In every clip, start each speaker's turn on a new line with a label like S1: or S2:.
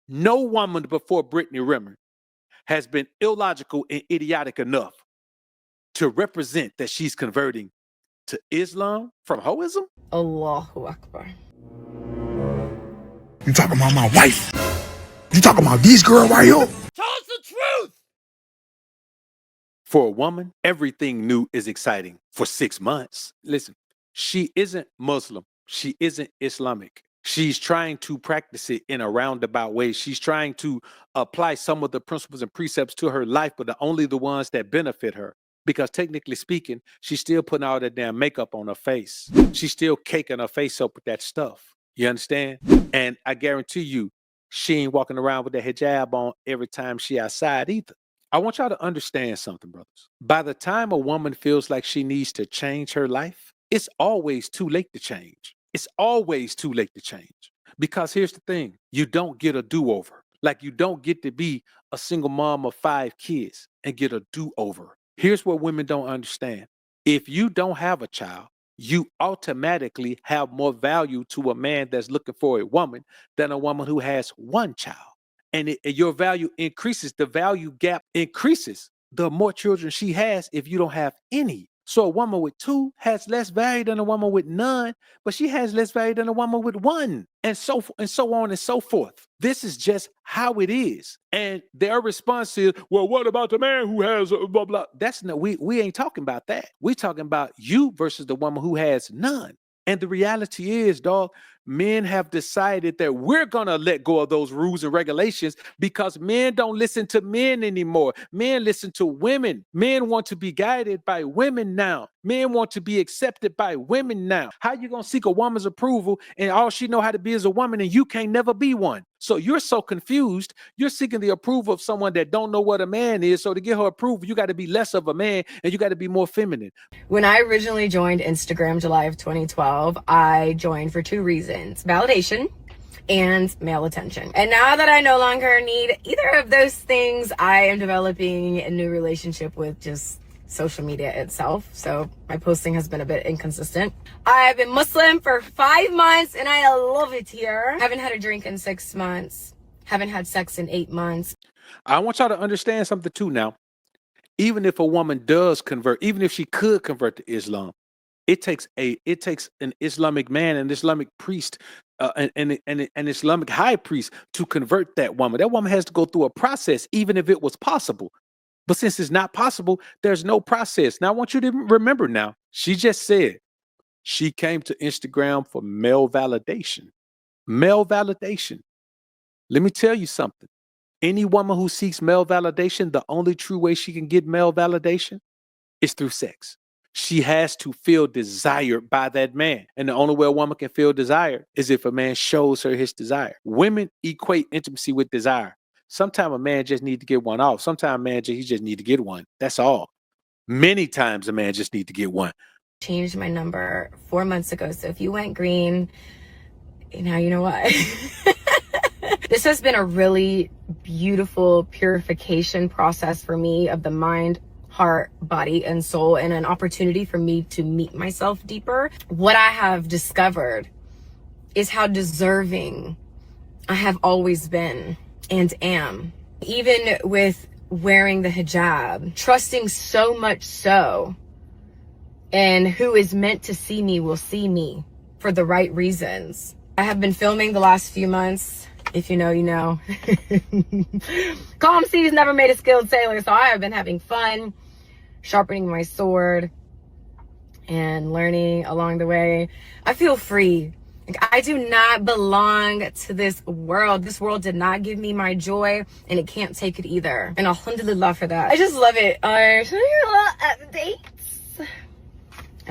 S1: No woman before Brittany Renner has been illogical and idiotic enough to represent that she's converting to Islam from hoism.
S2: Allahu Akbar.
S3: You talking about my wife? You talking about this girl right here?
S1: Tell us the truth! For a woman, everything new is exciting for 6 months. Listen, she isn't Muslim. She isn't Islamic. She's trying to practice it in a roundabout way. She's trying to apply some of the principles and precepts to her life, but only the ones that benefit her. Because technically speaking, she's still putting all that damn makeup on her face. She's still caking her face up with that stuff. You understand? And I guarantee you, she ain't walking around with that hijab on every time she outside either. I want y'all to understand something, brothers. By the time a woman feels like she needs to change her life, it's always too late to change. It's always too late to change. Because here's the thing, you don't get a do-over. Like you don't get to be a single mom of 5 kids and get a do-over. Here's what women don't understand. If you don't have a child, you automatically have more value to a man that's looking for a woman than a woman who has 1 child. And your value increases. The value gap increases the more children she has if you don't have any. So a woman with 2 has less value than a woman with none, but she has less value than a woman with 1, and so on and so forth. This is just how it is. And their response is, well, what about the man who has blah, blah? That's no, we ain't talking about that. We're talking about you versus the woman who has none. And the reality is, dog, men have decided that we're going to let go of those rules and regulations because men don't listen to men anymore. Men listen to women. Men want to be guided by women now. Men want to be accepted by women now. How you going to seek a woman's approval and all she know how to be is a woman and you can't never be one? So you're so confused. You're seeking the approval of someone that don't know what a man is. So to get her approval, you got to be less of a man and you got to be more feminine.
S2: When I originally joined Instagram July of 2012, I joined for 2 reasons: validation and male attention. And now that I no longer need either of those things, I am developing a new relationship with just social media itself. So my posting has been a bit inconsistent. I've been Muslim for 5 months and I love it here. Haven't had a drink in 6 months. Haven't had sex in 8 months.
S1: I want y'all to understand something too now. Even if a woman does convert, even if she could convert to Islam, it takes an Islamic man, an Islamic priest, an Islamic high priest to convert that woman. That woman has to go through a process, even if it was possible. But since it's not possible, there's no process. Now, I want you to remember now, she just said she came to Instagram for male validation. Male validation. Let me tell you something. Any woman who seeks male validation, the only true way she can get male validation is through sex. She has to feel desired by that man. And the only way a woman can feel desired is if a man shows her his desire. Women equate intimacy with desire. Sometimes a man just need to get one off. Sometimes a man he just need to get one. That's all. Many times a man just need to get one.
S2: Changed my number 4 months ago. So if you went green, now you know why. This has been a really beautiful purification process for me of the mind, heart, body, and soul, and an opportunity for me to meet myself deeper. What I have discovered is how deserving I have always been and am. Even with wearing the hijab, trusting so much so, and who is meant to see me will see me for the right reasons. I have been filming the last few months. If you know, you know. Calm seas never made a skilled sailor, so I have been having fun, sharpening my sword and learning along the way. I feel free. I do not belong to this world. This world did not give me my joy, and it can't take it either. And alhamdulillah for that. I just love it. I show you a lot of dates.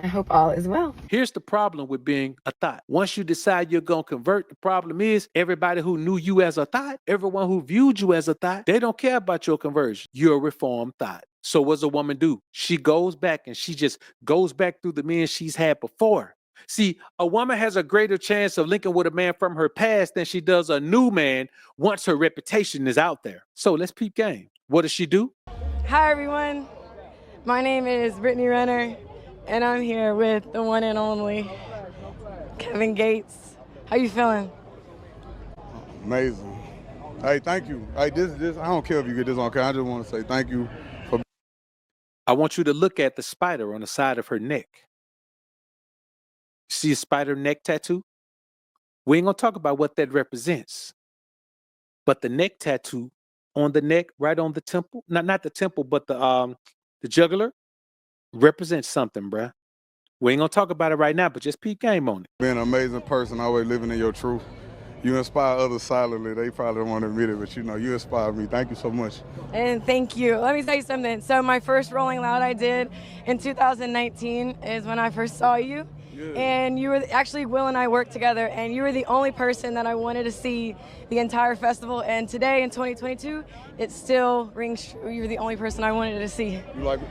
S2: I hope all is well.
S1: Here's the problem with being a thought. Once you decide you're going to convert, the problem is everybody who knew you as a thought, everyone who viewed you as a thought, they don't care about your conversion. You're a reformed thought. So what does a woman do? She goes back and she just goes back through the men she's had before. See, a woman has a greater chance of linking with a man from her past than she does a new man once her reputation is out there. So let's peep game. What does she do?
S4: Hi, everyone. My name is Brittany Renner, and I'm here with the one and only Kevin Gates. How you feeling?
S5: Amazing. Hey, thank you. Hey, this I don't care if you get this on camera. I just want to say thank you for.
S1: I want you to look at the spider on the side of her neck. See a spider neck tattoo? We ain't gonna talk about what that represents. But the neck tattoo on the neck, right on the temple, not the temple, but the jugular, represents something, bruh. We ain't gonna talk about it right now, but just peep game on it.
S5: Being an amazing person, always living in your truth. You inspire others silently. They probably don't want to admit it, but you inspire me. Thank you so much.
S4: And thank you. Let me tell you something. So my first Rolling Loud I did in 2019 is when I first saw you. Yeah. And you were actually, Will and I worked together, and you were the only person that I wanted to see the entire festival. And today in 2022, it still rings true. You were the only person I wanted to see.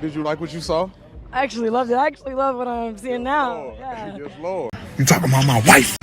S5: Did you like what you saw?
S4: I actually loved it. I actually love what I'm seeing now.
S5: Lord.
S4: Yeah.
S5: Yes, Lord.
S3: You talking about my wife?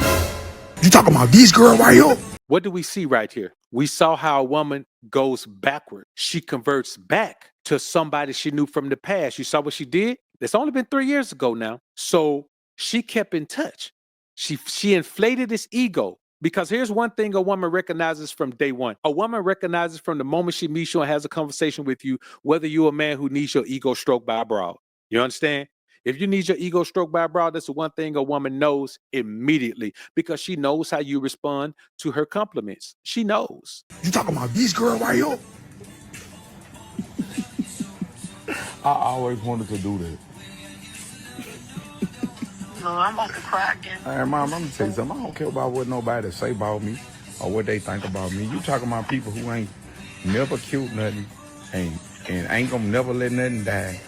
S3: You talking about these girl right here?
S1: What do we see right here? We saw how a woman goes backward. She converts back to somebody she knew from the past. You saw what she did? It's only been 3 years ago now. So she kept in touch. She inflated his ego. Because here's one thing a woman recognizes from day one. A woman recognizes from the moment she meets you and has a conversation with you, whether you're a man who needs your ego stroked by a broad. You understand? If you need your ego stroked by a broad, that's the one thing a woman knows immediately because she knows how you respond to her compliments. She knows.
S3: You talking about these girl right here?
S6: I always wanted to do that.
S7: No, I'm about to cry again.
S6: Hey, Mom, I'm gonna tell you something. I don't care about what nobody say about me or what they think about me. You talking about people who ain't never killed nothing and ain't gonna never let nothing die.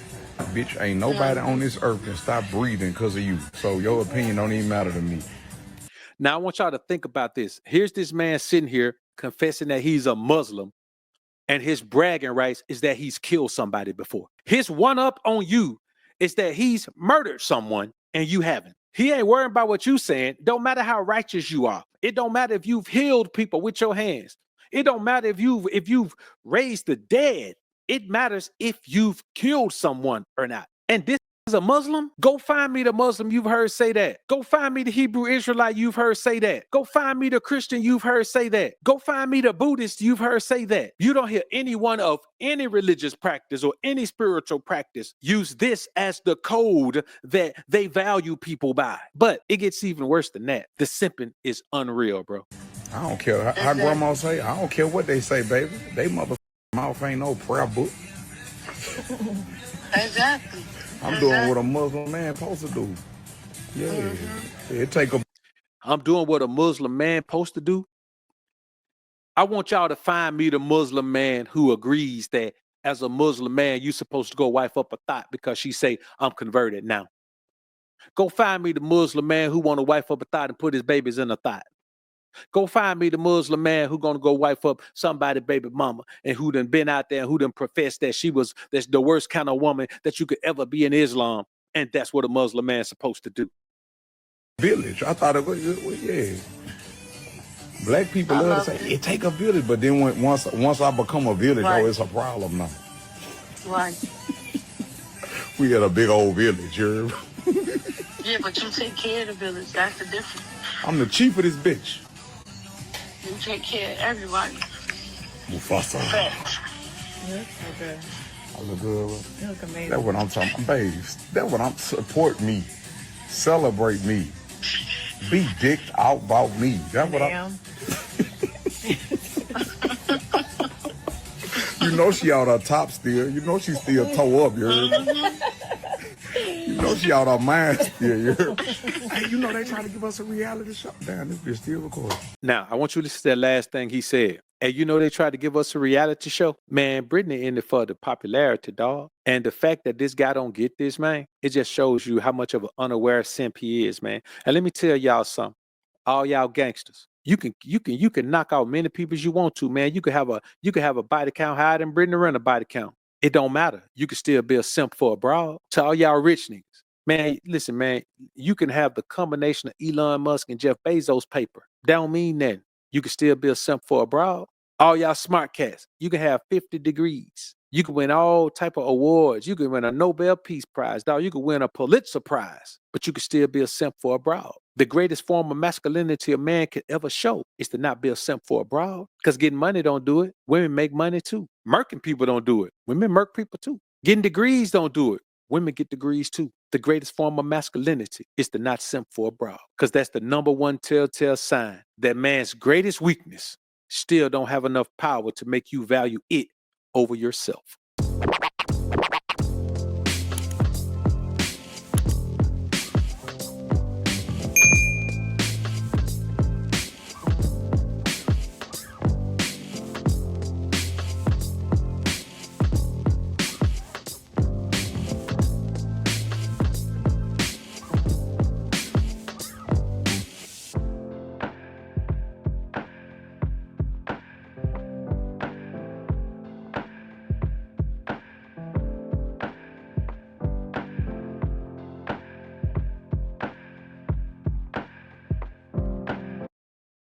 S6: Bitch, ain't nobody on this earth can stop breathing because of you. So your opinion don't even matter to me.
S1: Now I want y'all to think about this. Here's this man sitting here confessing that he's a Muslim, and his bragging rights is that he's killed somebody before. His one up on you is that he's murdered someone and you haven't. He ain't worrying about what you saying. Don't matter how righteous you are. It don't matter if you've healed people with your hands. It don't matter if you've raised the dead. It matters if you've killed someone or not. And this is a Muslim? Go find me the Muslim you've heard say that. Go find me the Hebrew Israelite you've heard say that. Go find me the Christian you've heard say that. Go find me the Buddhist you've heard say that. You don't hear anyone of any religious practice or any spiritual practice use this as the code that they value people by. But it gets even worse than that. The simping is unreal, bro.
S6: I don't care how grandma say. I don't care what they say, baby. They mother mouth ain't no prayer book.
S7: Exactly.
S6: I'm doing what a Muslim man supposed to do. Yeah. It take a.
S1: I'm doing what a Muslim man supposed to do. I want y'all to find me the Muslim man who agrees that as a Muslim man, you're supposed to go wife up a thought because she say, I'm converted now. Go find me the Muslim man who want to wife up a thought and put his babies in a thought. Go find me the Muslim man who gonna go wife up somebody baby mama and who done been out there and who done professed that that's the worst kind of woman that you could ever be in Islam. And that's what a Muslim man's supposed to do.
S6: Village. I thought it was, yeah. Black people love to say, it take a village. But then once I become a village, right. Oh, it's a problem now.
S7: Right.
S6: We got a big old village, you
S7: Yeah, but you take care of the village. That's the difference.
S6: I'm the chief of this bitch.
S7: You take care of everybody.
S6: Mufasa.
S7: Facts.
S4: You look so good.
S6: I look good.
S4: You look amazing.
S6: That's what I'm talking about, babes. That's what I'm support me. Celebrate me. Be dicked out about me. That's what I'm. You know she out her top still. You know she still toe up, you heard me? You know she out her mind still, you heard me? Hey, you know they trying to give us a reality show. Damn, this bitch still recording.
S1: Now, I want you to listen to that last thing he said. Hey, you know they tried to give us a reality show? Man, Brittany in it for the popularity, dog. And the fact that this guy don't get this, man, it just shows you how much of an unaware simp he is, man. And let me tell y'all something. All y'all gangsters. You can knock out many people as you want to, man. You could have a body count higher than Brittany Renner body count. It don't matter. You can still be a simp for a broad. To all y'all rich niggas. Man, listen, man, you can have the combination of Elon Musk and Jeff Bezos paper. That don't mean nothing. You can still be a simp for a broad. All y'all smart cats, you can have 50 degrees. You can win all type of awards. You can win a Nobel Peace Prize. Dog, you can win a Pulitzer Prize, but you can still be a simp for a broad. The greatest form of masculinity a man could ever show is to not be a simp for a broad. Because getting money don't do it. Women make money too. Murking people don't do it. Women murk people too. Getting degrees don't do it. Women get degrees too. The greatest form of masculinity is to not simp for a broad. Because that's the number one telltale sign that man's greatest weakness still don't have enough power to make you value it over yourself.